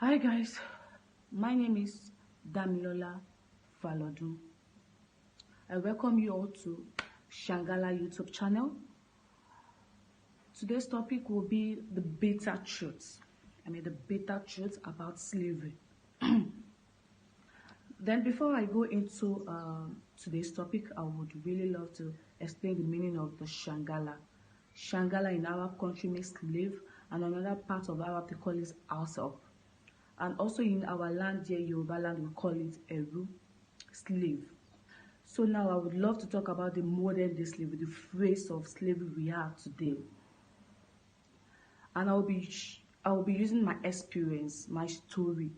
Hi guys, my name is Damilola Falodun. I welcome you all to Shagala YouTube channel. Today's topic will be the bitter truth. The bitter truth about slavery. Then before I go into today's topic, I would really love to explain the meaning of the Shagala. Shagala in our country means slave, and another part of Arab they call it house up. And also in our land here, Yoruba land, we call it Eru, slave. So now I would love to talk about the modern day slavery, the phrase of slavery we have today. And I will be using my experience, my story,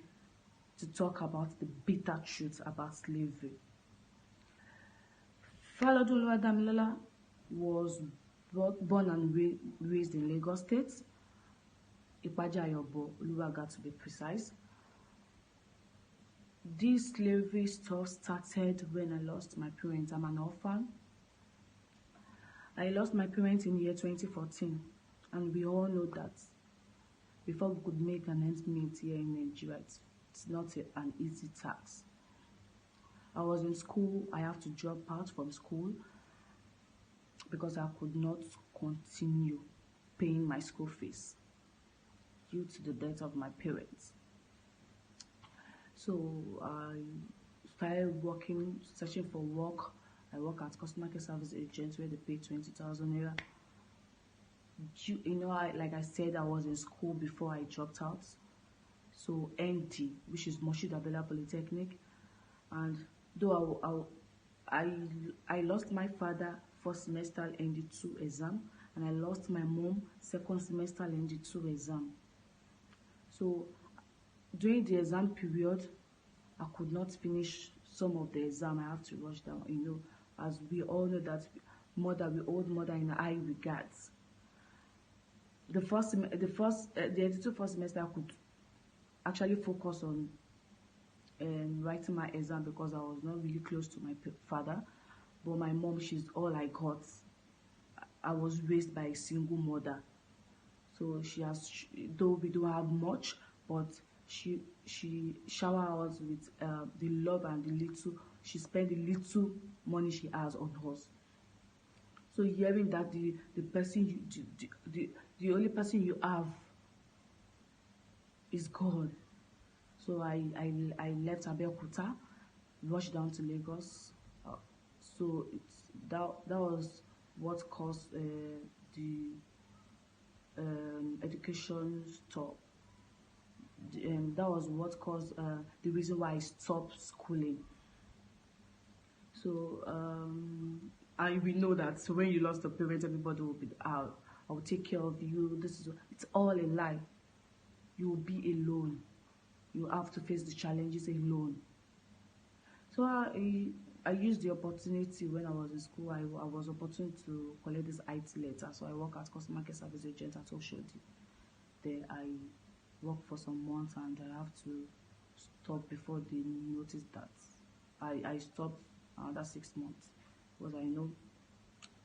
to talk about the bitter truth about slavery. Falodun Damilola was born and raised in Lagos State. Ipaja-Ayobo, Oluwaga to be precise. This slavery stuff started when I lost my parents. I'm an orphan. I lost my parents in the year 2014, and we all know that before we could make an ends meet here in Nigeria, it's not an easy task. I was in school. I have to drop out from school because I could not continue paying my school fees due to the death of my parents. So I started working, searching for work. I work as customer care service agent where they pay 20,000 naira. Like I said, I was in school before I dropped out. So ND, which is Moshi Dabela Polytechnic, and though I lost my father first semester ND2 exam, and I lost my mom second semester ND2 exam. So during the exam period, I could not finish some of the exam. I have to rush down, as we all know that we hold mother in high regards. The ND2 first semester, I could actually focus on writing my exam because I was not really close to my father. But my mom, she's all I got. I was raised by a single mother. So though we don't have much, but she showered us with the love and she spent the little money she has on us. So hearing that the only person you have is God. So I left Abeokuta, rushed down to Lagos. So that was what caused the education stop. That was what caused the reason why I stopped schooling. So we know that when you lost a parent, everybody will be out. I will take care of you. It's all a lie. You will be alone. You have to face the challenges alone. So I used the opportunity when I was in school. I was opportune to collect this IT letter. So I work as customer care service agent at Oshodi. There I work for some months and I have to stop before they notice that I stopped another 6 months because I know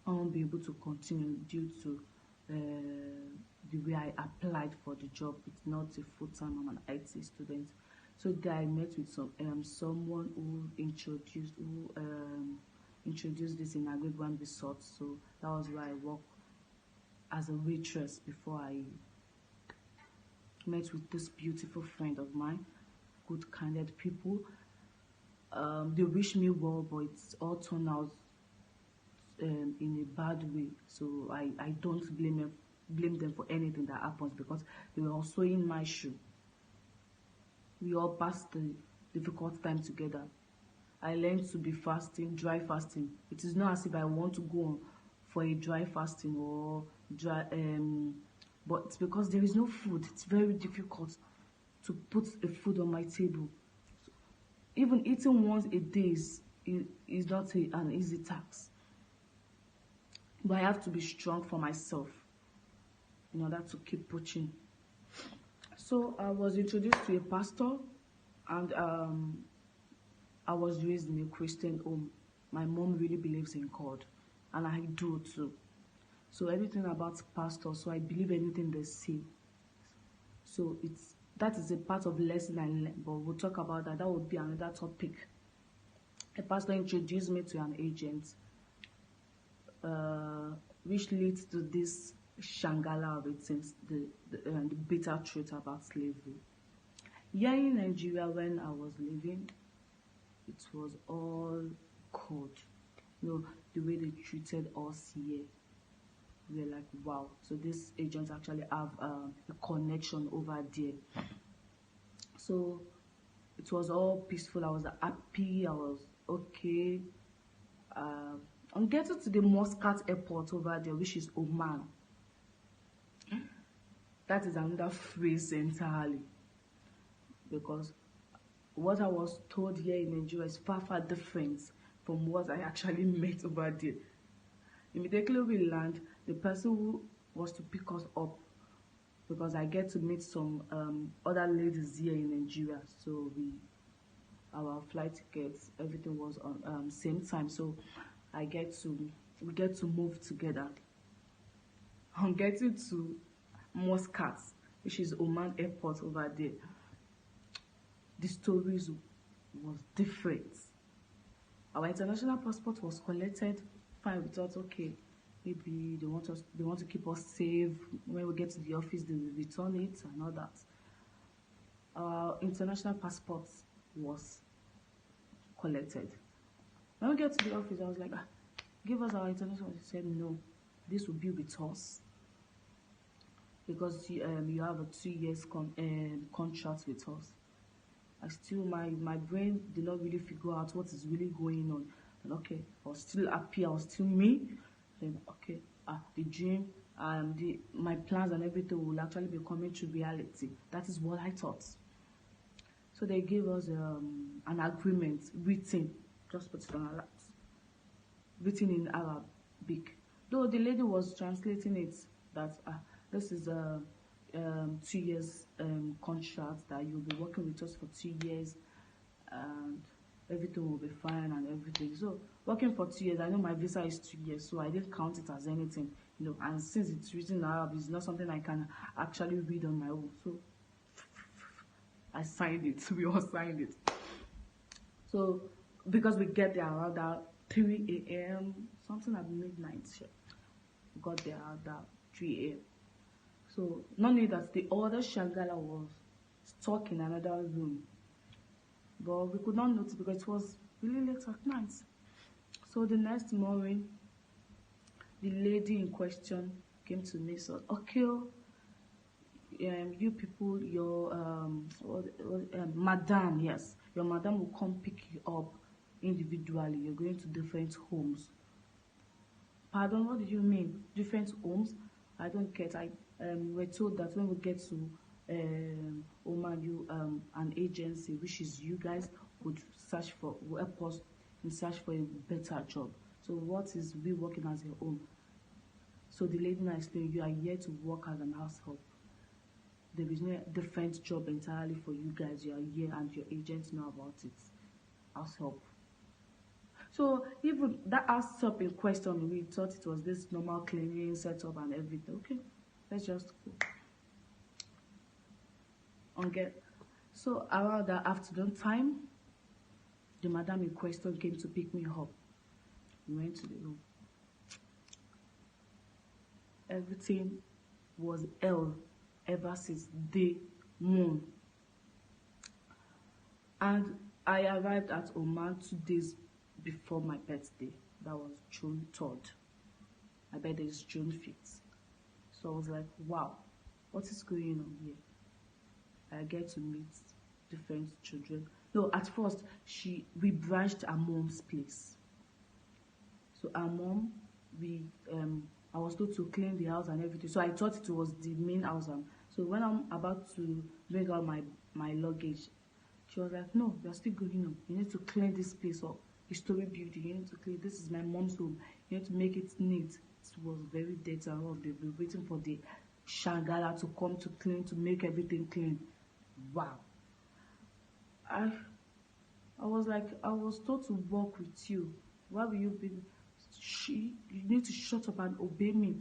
I won't be able to continue due to the way I applied for the job. It's not a full-time. I'm an IT student. So there I met with someone who introduced this in Agbebuan Resort. So that was where I worked as a waitress before I met with this beautiful friend of mine, good-kinded people. They wish me well, but it's all turned out in a bad way. So I don't blame them for anything that happens because they were also in my shoe. We all passed the difficult time together. I learned to be fasting, dry fasting. It is not as if I want to go on for a dry fasting or but it's because there is no food. It's very difficult to put a food on my table. So even eating once a day is not an easy task. But I have to be strong for myself in order to keep pushing. So I was introduced to a pastor, and I was raised in a Christian home. My mom really believes in God, and I do too. So everything about pastors, so I believe anything they say. So That is a part of lesson I learned, but we'll talk about that. That would be another topic. A pastor introduced me to an agent, uh, which leads to this Shangala of it, since the bitter truth about slavery. Here in Nigeria, when I was living, it was all good. The way they treated us here, we were like, wow. So these agents actually have a connection over there. So it was all peaceful. I was happy. I was okay. On getting to the Muscat airport over there, which is Oman, that is another phrase entirely, because what I was told here in Nigeria is far, far different from what I actually met over there. Immediately we land, the person who was to pick us up, because I get to meet some other ladies here in Nigeria, so our flight tickets, everything was on same time, so we get to move together. On getting to Muscat, which is Oman airport over there, the stories was different. Our international passport was collected. Fine, we thought, okay, maybe they want to keep us safe. When we get to the office, they will return it and all that. Our international passport was collected. When we get to the office, I was like, give us our international. He said, no, this will be with us, because you have a 2 years contract with us. I still, my brain did not really figure out what is really going on. And okay, I was still happy, I was still me. Then okay, the dream, my plans and everything will actually be coming to reality. That is what I thought. So they gave us an agreement written, just put it on our laps, written in Arabic. Though the lady was translating it that this is a 2 years contract, that you'll be working with us for 2 years and everything will be fine and everything. So working for 2 years, I know my visa is 2 years, so I didn't count it as anything, and since it's written in Arabic, it's not something I can actually read on my own. So I signed it. We all signed it. So because we get there around 3 a.m., something at midnight, we got there at 3 a.m. So not only that, the other Shagala was stuck in another room, but we could not notice because it was really late at night. So the next morning, the lady in question came to me, said, okay, you people, your madam, yes, your madam will come pick you up individually. You're going to different homes. Pardon, what do you mean? Different homes? I don't get. We're told that when we get to Oman, an agency, which is you guys, will help us in search for a better job. So what is we working as your own? So the lady now explained, you are here to work as an house help. There is no different job entirely for you guys. You are here and your agents know about it. House help. So even that house help in question, we thought it was this normal cleaning setup and everything. Okay, let's just go. So around the afternoon time, the madam in question came to pick me up. We went to the room. Everything was hell ever since day one. And I arrived at Oman 2 days before my birthday. That was June 3rd. My birthday is June 5th. So I was like, wow, what is going on here? I get to meet different children. No, at first, we branched our mom's place. So our mom, I was told to clean the house and everything. So I thought it was the main house. So when I'm about to bring out my luggage, she was like, no, you're still going on. You need to clean this place up. History building, you need to clean. This is my mom's home. You need to make it neat. It was very dirty and all. They were waiting for the Shagala to come to clean, to make everything clean. Wow. I was like, I was told to work with you. Why will you be? You need to shut up and obey me.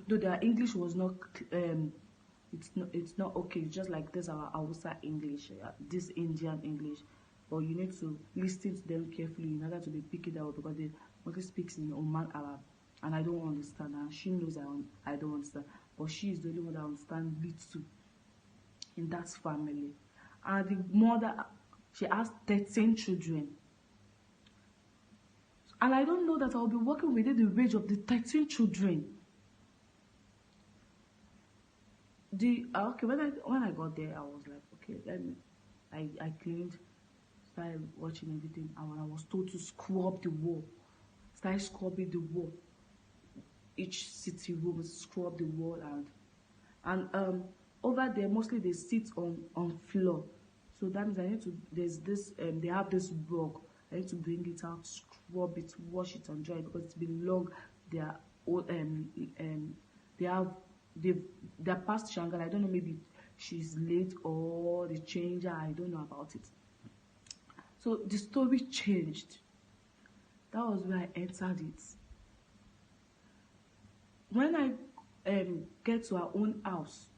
Though their English was not It's not okay. It's just like this our Hausa English, this Indian English, but you need to listen to them carefully in order to be picking that up because they mostly speaks in Oman Arab, and I don't understand, and she knows I don't understand, but she is the only one that understands little in that family. And the mother, she has 13 children, and I don't know that I'll be working within the range of the 13 children. The okay, when I got there, I was like, okay, let me. I cleaned, started watching everything, and when I was told to scrub the wall, started scrubbing the wall. Each sitting room, scrub the wall, and over there mostly they sit on floor. So that means I need to. There's this. They have this rug. I need to bring it out, scrub it, wash it, and dry it because it's been long. They are old. They have they're past Shangala. I don't know, maybe she's late or they change her. I don't know about it. So the story changed. That was where I entered it. When I get to our own house,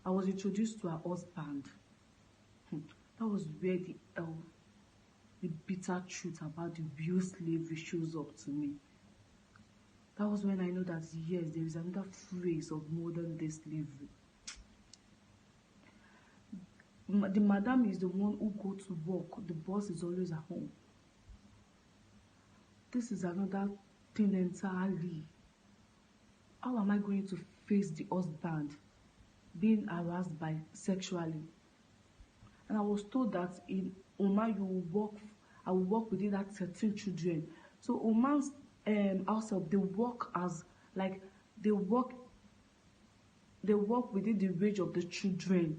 I was introduced to her husband. That was where the bitter truth about the real slavery shows up to me. That was when I know that yes, there is another phrase of modern day slavery. The madam is the one who go to work. The boss is always at home. This is another thing entirely. How am I going to face the husband being harassed by sexually? And I was told that in Oman you will work. I will work within that 13 children. So Oman's household, they work as like they work within the range of the children.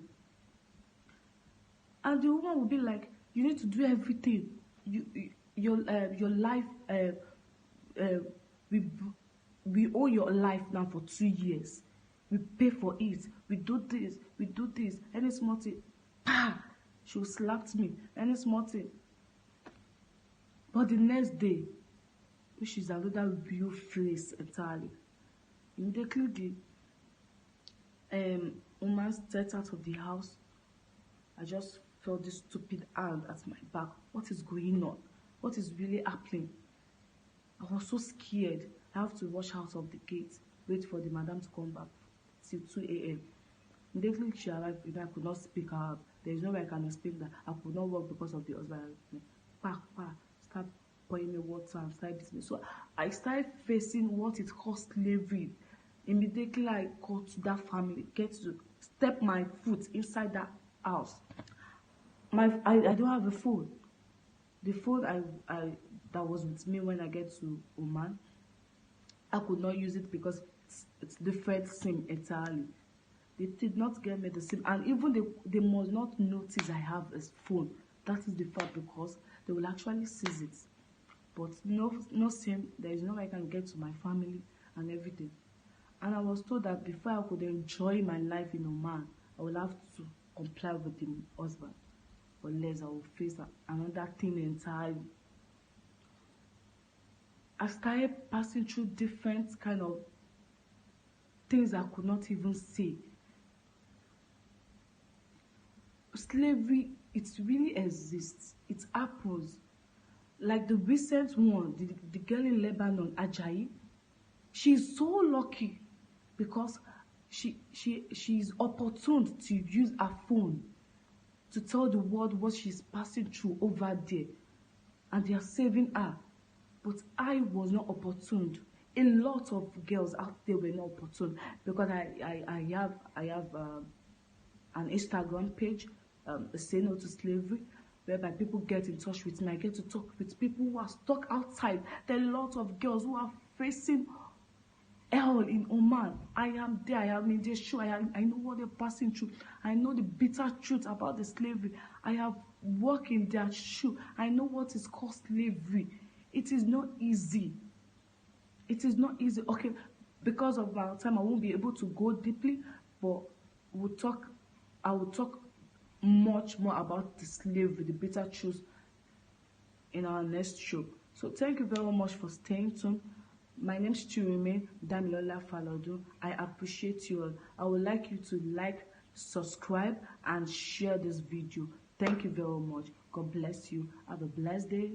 And the woman will be like, you need to do everything. Your life we we owe your life now for 2 years. We pay for it. We do this. Any small thing, ah, she slapped me. Any small thing. But the next day, which is another real face entirely, immediately the woman stepped out of the house. I just felt this stupid hand at my back. What is going on? What is really happening? I was so scared. I have to rush out of the gate, wait for the madam to come back till 2 a.m. Immediately she arrived, I could not speak Arab. There is no way I can explain that. I could not work because of the husband. Start pouring me water and start beating me. So I started facing what it calls slavery. Immediately I got to that family, get to step my foot inside that house. I don't have a phone. The phone I that was with me when I get to Oman, I could not use it because it's different SIM entirely. They did not get me the SIM, and even they must not notice I have a phone. That is the fact, because they will actually seize it. But no SIM. There is no way I can get to my family and everything. And I was told that before I could enjoy my life in Oman, I will have to comply with the husband. Unless I will face another thing entirely. I started passing through different kind of things I could not even say. Slavery, it really exists. It happens. Like the recent one, the girl in Lebanon, Ajayi, she's so lucky because she's opportune to use her phone to tell the world what she's passing through over there, and they are saving her. But I was not opportuned. A lot of girls out there were not opportune because I have an Instagram page, Say No to Slavery, whereby people get in touch with me. I get to talk with people who are stuck outside. There are a lot of girls who are facing hell in Oman. I am there. I am in their shoe. I know what they're passing through. I know the bitter truth about the slavery. I have walked in their shoe. I know what is called slavery. It is not easy. It is not easy. Okay, because of our time, I won't be able to go deeply, but we'll talk. I will talk much more about the slavery, the bitter truth, in our next show. So thank you very much for staying tuned. My name still remain Damilola Falodun. I appreciate you all. I would like you to like, subscribe, and share this video. Thank you very much. God bless you. Have a blessed day.